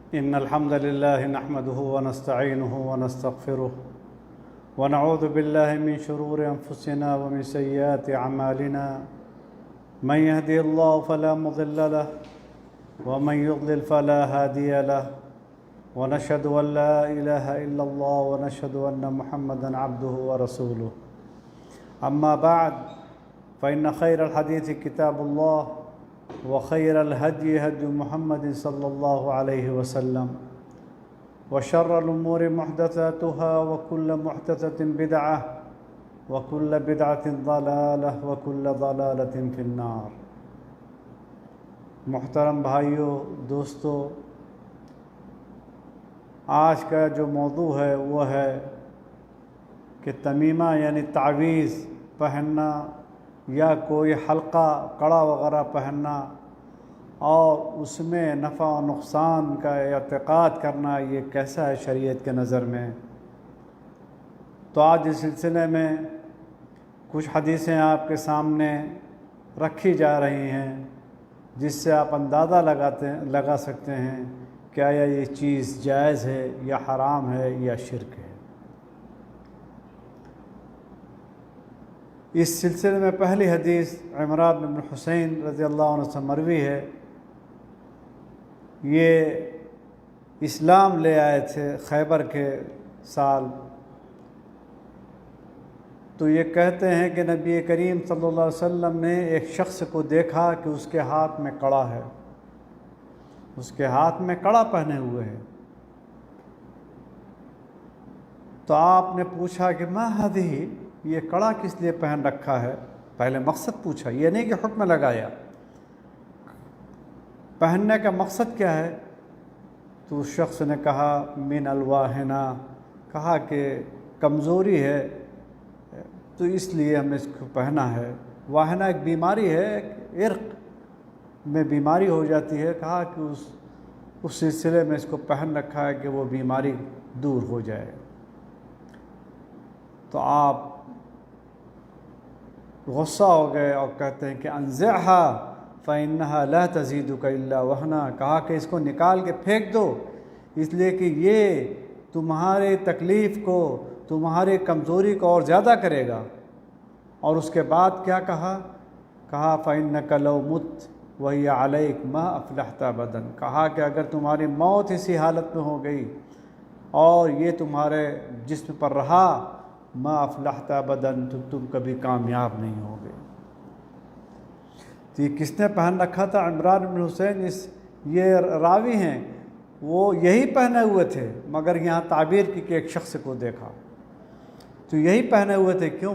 إن الحمد لله نحمده ونستعينه ونستغفره ونعوذ بالله من شرور أنفسنا ومن سيئات أعمالنا من يهدي الله فلا مضل له ومن يضلل فلا هادي له ونشهد أن لا إله إلا الله ونشهد أن محمدًا عبده ورسوله أما بعد فإن خير الحديث كتاب الله وخير الهدي هدي محمد صلى الله عليه وسلم وشر الأمور محدثاتها وكل محدثة بدعة وكل بدعة ضلالة وكل ضلالة في النار۔ محترم بھائیوں، دوستو، آج کا جو موضوع ہے وہ ہے کہ تمیمہ یعنی تعویذ پہننا یا کوئی حلقہ کڑا وغیرہ پہننا اور اس میں نفع و نقصان کا اعتقاد کرنا، یہ کیسا ہے شریعت کے نظر میں۔ تو آج اس سلسلے میں کچھ حدیثیں آپ کے سامنے رکھی جا رہی ہیں جس سے آپ اندازہ لگا سکتے ہیں کہ آیا یہ چیز جائز ہے یا حرام ہے یا شرک ہے۔ اس سلسلے میں پہلی حدیث عمران بن حسین رضی اللہ عنہ سے مروی ہے۔ یہ اسلام لے آئے تھے خیبر کے سال۔ تو یہ کہتے ہیں کہ نبی کریم صلی اللہ علیہ وسلم نے ایک شخص کو دیکھا کہ اس کے ہاتھ میں کڑا ہے، اس کے ہاتھ میں کڑا پہنے ہوئے ہے۔ تو آپ نے پوچھا کہ ما ہذہ، یہ کڑا کس لیے پہن رکھا ہے؟ پہلے مقصد پوچھا، یہ نہیں کہ حکم لگایا، پہننے کا مقصد کیا ہے؟ تو اس شخص نے کہا من الواہنہ، کہا کہ کمزوری ہے تو اس لیے ہم اس کو پہنا ہے۔ واہنہ ایک بیماری ہے، ایک عرق میں بیماری ہو جاتی ہے، کہا کہ اس سلسلے میں اس کو پہن رکھا ہے کہ وہ بیماری دور ہو جائے۔ تو آپ غصہ ہو گئے اور کہتے ہیں کہ انزعھا فإنھا لا تزیدک الا وہنا، کہا کہ اس کو نکال کے پھینک دو، اس لیے کہ یہ تمہارے تکلیف کو، تمہاری کمزوری کو اور زیادہ کرے گا۔ اور اس کے بعد کیا کہا؟ کہا فإنک لو مت وہی علیک ما افلحت ابدا، کہا کہ اگر تمہاری موت اسی حالت میں ہو گئی اور یہ تمہارے جسم پر رہا، ما افلحت ابدا، تو تم کبھی کامیاب نہیں ہوگے۔ تو یہ کس نے پہن رکھا تھا؟ عمران بن حسین، یہ راوی ہیں، وہ یہی پہنے ہوئے تھے، مگر یہاں تعبیر کی کہ ایک شخص کو دیکھا تو یہی پہنے ہوئے تھے۔ کیوں؟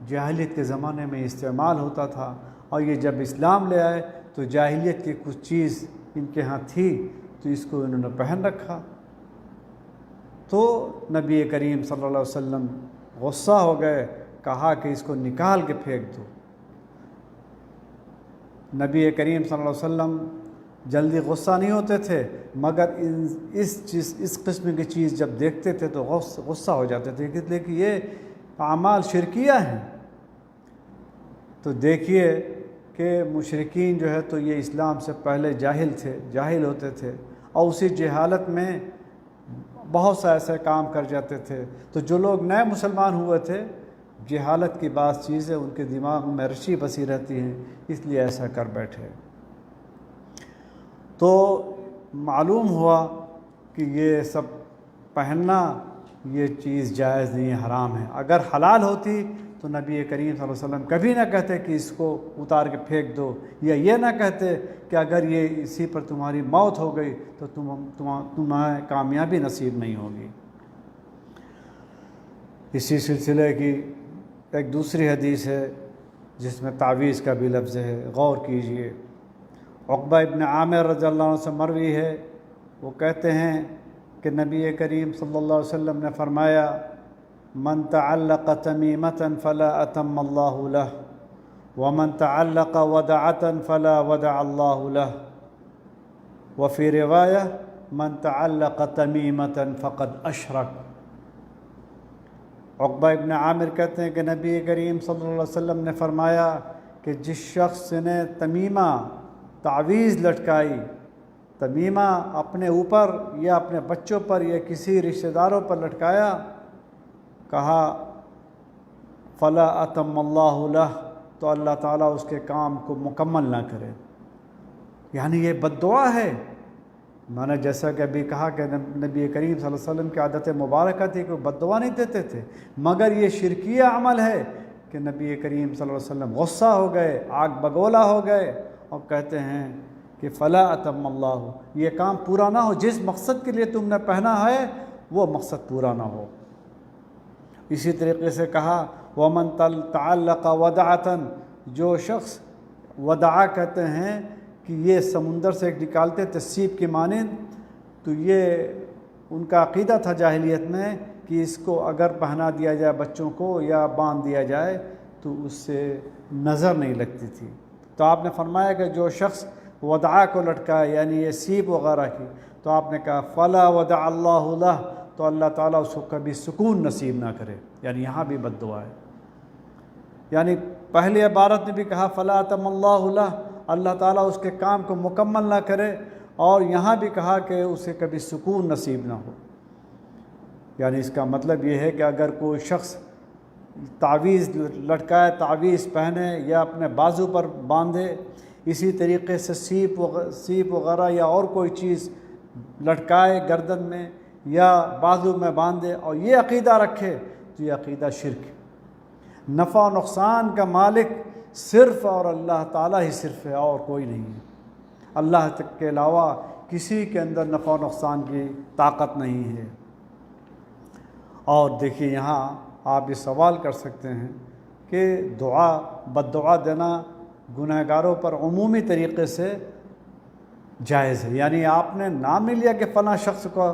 جاہلیت کے زمانے میں استعمال ہوتا تھا، اور یہ جب اسلام لے آئے تو جاہلیت کی کچھ چیز ان کے ہاں تھی تو اس کو انہوں نے پہن رکھا۔ تو نبی کریم صلی اللہ علیہ وسلم غصہ ہو گئے، کہا کہ اس کو نکال کے پھینک دو۔ نبی کریم صلی اللہ علیہ وسلم جلدی غصہ نہیں ہوتے تھے، مگر اس قسم کی چیز جب دیکھتے تھے تو غصہ ہو جاتے تھے، اس لیے کہ یہ اعمال شرکیہ ہیں۔ تو دیکھیے کہ مشرکین جو ہے تو یہ اسلام سے پہلے جاہل ہوتے تھے، اور اسی جہالت میں بہت سا ایسے کام کر جاتے تھے۔ تو جو لوگ نئے مسلمان ہوئے تھے، جہالت کی بعض چیزیں ان کے دماغ میں رچی بسی رہتی ہیں، اس لیے ایسا کر بیٹھے۔ تو معلوم ہوا کہ یہ سب پہننا یہ چیز جائز نہیں، حرام ہے۔ اگر حلال ہوتی تو نبی کریم صلی اللہ علیہ وسلم کبھی نہ کہتے کہ اس کو اتار کے پھینک دو، یا یہ نہ کہتے کہ اگر یہ اسی پر تمہاری موت ہو گئی تو تمہیں کامیابی نصیب نہیں ہوگی۔ اسی سلسلے کی ایک دوسری حدیث ہے جس میں تعویذ کا بھی لفظ ہے، غور کیجئے۔ عقبہ ابن عامر رضی اللہ عنہ سے مروی ہے، وہ کہتے ہیں کہ نبی کریم صلی اللہ علیہ وسلم نے فرمایا من تعلق تمیمۃ فلا اتم اللہ لہ ومن تعلق ودعۃ فلا ودع اللہ لہ وفی روایہ من تعلق تمیمۃ فقد اشرک۔ عقبہ ابن عامر کہتے ہیں کہ نبی کریم صلی اللہ علیہ وسلم نے فرمایا کہ جس شخص نے تمیمہ تعویذ لٹکائی تمیمہ اپنے اوپر یا اپنے بچوں پر یا کسی رشتہ داروں پر لٹکایا، کہا فلا اتم اللہ لہ، تو اللہ تعالیٰ اس کے کام کو مکمل نہ کرے، یعنی یہ بد دعا ہے۔ میں نے جیسا کہ ابھی کہا کہ نبی کریم صلی اللہ علیہ وسلم کی عادت مبارکہ تھی کہ وہ بد دعا نہیں دیتے تھے، مگر یہ شرکیہ عمل ہے کہ نبی کریم صلی اللہ علیہ وسلم غصہ ہو گئے، آگ بگولا ہو گئے اور کہتے ہیں کہ فلا اتم اللہ، یہ کام پورا نہ ہو، جس مقصد کے لیے تم نے پہنا ہے وہ مقصد پورا نہ ہو۔ اسی طریقے سے کہا ومن تعلق ودعۃ، جو شخص ودعہ کہتے ہیں کہ یہ سمندر سے ایک نکالتے تھے سیپ کی مانند، تو یہ ان کا عقیدہ تھا جاہلیت میں کہ اس کو اگر پہنا دیا جائے بچوں کو یا باندھ دیا جائے تو اس سے نظر نہیں لگتی تھی۔ تو آپ نے فرمایا کہ جو شخص ودعہ کو لٹکائے یعنی یہ سیپ وغیرہ کی، تو آپ نے کہا فلا ودع اللہ لہ، تو اللہ تعالیٰ اس کو کبھی سکون نصیب نہ کرے، یعنی یہاں بھی بد دعا ہے۔ یعنی پہلی عبارت نے بھی کہا فلا اتم اللہ لہ، اللہ تعالیٰ اس کے کام کو مکمل نہ کرے، اور یہاں بھی کہا کہ اسے کبھی سکون نصیب نہ ہو۔ یعنی اس کا مطلب یہ ہے کہ اگر کوئی شخص تعویذ لٹکائے، تعویذ پہنے یا اپنے بازو پر باندھے، اسی طریقے سے سیپ وغیرہ یا اور کوئی چیز لٹکائے گردن میں یا بازو میں باندھے اور یہ عقیدہ رکھے، تو یہ عقیدہ شرک ہے۔ نفع و نقصان کا مالک صرف اور اللہ تعالیٰ ہی صرف ہے، اور کوئی نہیں ہے۔ اللہ تک کے علاوہ کسی کے اندر نفع و نقصان کی طاقت نہیں ہے۔ اور دیکھیے یہاں آپ یہ سوال کر سکتے ہیں کہ بد دعا دینا گنہگاروں پر عمومی طریقے سے جائز ہے، یعنی آپ نے نام نہیں لیا کہ فلاں شخص کو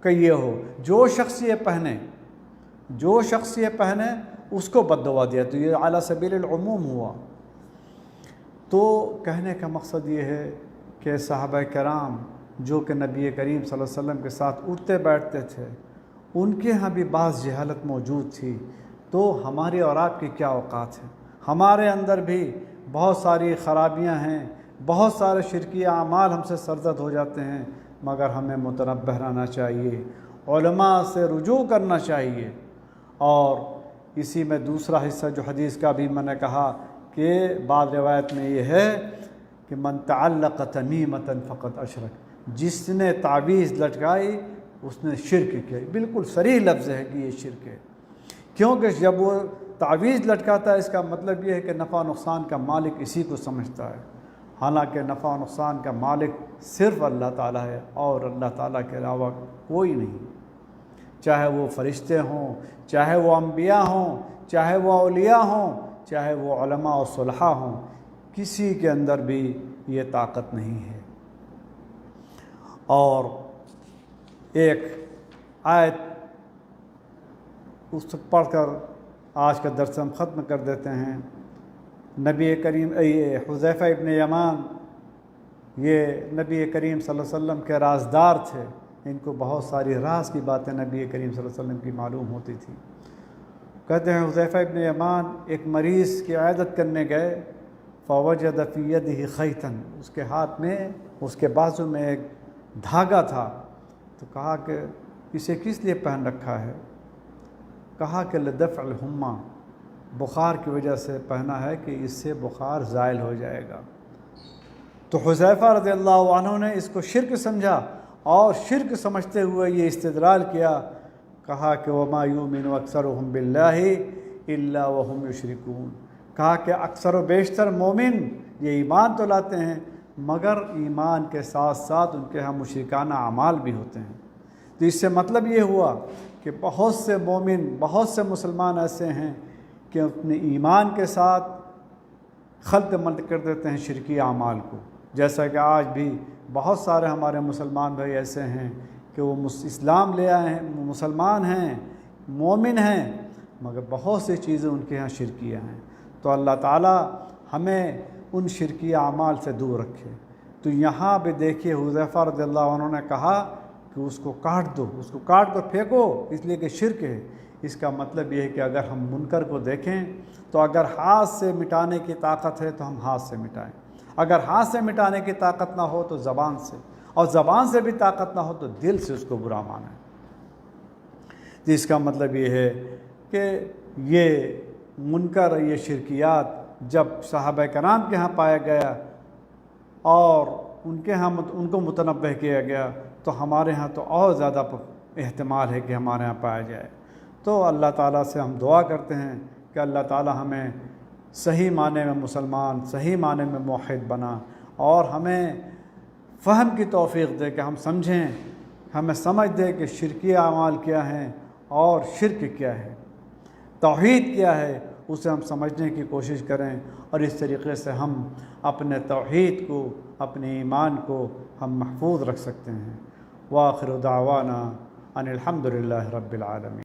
کہ یہ ہو، جو شخص یہ پہنے اس کو بد دعا دیا، تو یہ اعلیٰ سبیل العموم ہوا۔ تو کہنے کا مقصد یہ ہے کہ صحابہ کرام جو کہ نبی کریم صلی اللہ علیہ وسلم کے ساتھ اٹھتے بیٹھتے تھے، ان کے ہاں بھی بعض جہالت موجود تھی، تو ہماری اور آپ کی کیا اوقات ہے؟ ہمارے اندر بھی بہت ساری خرابیاں ہیں، بہت سارے شرکی اعمال ہم سے سرزد ہو جاتے ہیں، مگر ہمیں متنبہ رہنا چاہیے، علماء سے رجوع کرنا چاہیے۔ اور اسی میں دوسرا حصہ جو حدیث کا بھی میں نے کہا کہ بعض روایت میں یہ ہے کہ من تعلق تمیمۃ فقط اشرک، جس نے تعویذ لٹکائی اس نے شرک کیا۔ بالکل صریح لفظ ہے کہ یہ شرک ہے، کیونکہ جب وہ تعویذ لٹکاتا ہے اس کا مطلب یہ ہے کہ نفع و نقصان کا مالک اسی کو سمجھتا ہے، حالانکہ نفع و نقصان کا مالک صرف اللہ تعالیٰ ہے اور اللہ تعالیٰ کے علاوہ کوئی نہیں، چاہے وہ فرشتے ہوں، چاہے وہ انبیاء ہوں، چاہے وہ اولیاء ہوں، چاہے وہ علماء و صلحاء ہوں، کسی کے اندر بھی یہ طاقت نہیں ہے۔ اور ایک آیت اس پڑھ کر آج کا درس ہم ختم کر دیتے ہیں۔ نبی کریم حذیفہ ابن یمان یہ نبی کریم صلی اللہ علیہ وسلم کے رازدار تھے، ان کو بہت ساری راز کی باتیں نبی کریم صلی اللہ علیہ وسلم کی معلوم ہوتی تھی۔ کہتے ہیں حذیفہ ابن یمان ایک مریض کی عیادت کرنے گئے، فوجد فی یدہ خیطا، اس کے ہاتھ میں، اس کے بازو میں ایک دھاگا تھا، تو کہا کہ اسے کس لیے پہن رکھا ہے؟ کہا کہ لدفع الحمى، بخار کی وجہ سے پہنا ہے کہ اس سے بخار زائل ہو جائے گا۔ تو حذیفہ رضی اللہ عنہ نے اس کو شرک سمجھا، اور شرک سمجھتے ہوئے یہ استدلال کیا، کہا کہ وما یؤمن اکثرهم باللہ الا وهم یشرکون، کہا کہ اکثر و بیشتر مومن یہ ایمان تو لاتے ہیں مگر ایمان کے ساتھ ساتھ ان کے ہاں مشرکانہ اعمال بھی ہوتے ہیں۔ تو اس سے مطلب یہ ہوا کہ بہت سے مومن، بہت سے مسلمان ایسے ہیں کہ اپنے ایمان کے ساتھ خلط ملط کر دیتے ہیں شرکی اعمال کو، جیسا کہ آج بھی بہت سارے ہمارے مسلمان بھائی ایسے ہیں کہ وہ اسلام لے آئے ہیں، مسلمان ہیں، مومن ہیں، مگر بہت سی چیزیں ان کے ہاں شرکیہ ہیں۔ تو اللہ تعالیٰ ہمیں ان شرکی اعمال سے دور رکھے۔ تو یہاں بھی دیکھیے حذیفہ رضی اللہ عنہ نے کہا کہ اس کو کاٹ دو، اس کو کاٹ کر پھینکو، اس لیے کہ شرک ہے۔ اس کا مطلب یہ ہے کہ اگر ہم منکر کو دیکھیں تو اگر ہاتھ سے مٹانے کی طاقت ہے تو ہم ہاتھ سے مٹائیں، اگر ہاتھ سے مٹانے کی طاقت نہ ہو تو زبان سے، اور زبان سے بھی طاقت نہ ہو تو دل سے اس کو برا مانیں۔ جس کا مطلب یہ ہے کہ یہ منکر، یہ شرکیات جب صحابہ کرام کے ہاں پایا گیا اور ان کے ہاں ان کو متنبہ کیا گیا تو ہمارے ہاں تو اور زیادہ احتمال ہے کہ ہمارے ہاں پایا جائے۔ تو اللہ تعالیٰ سے ہم دعا کرتے ہیں کہ اللہ تعالیٰ ہمیں صحیح معنی میں مسلمان، صحیح معنی میں موحد بنا، اور ہمیں فہم کی توفیق دے کہ ہم سمجھیں، ہمیں سمجھ دے کہ شرکی اعمال کیا ہیں اور شرک کیا ہے، توحید کیا ہے، اسے ہم سمجھنے کی کوشش کریں، اور اس طریقے سے ہم اپنے توحید کو، اپنے ایمان کو ہم محفوظ رکھ سکتے ہیں۔ وآخر دعوانا ان الحمد للہ رب العالمین۔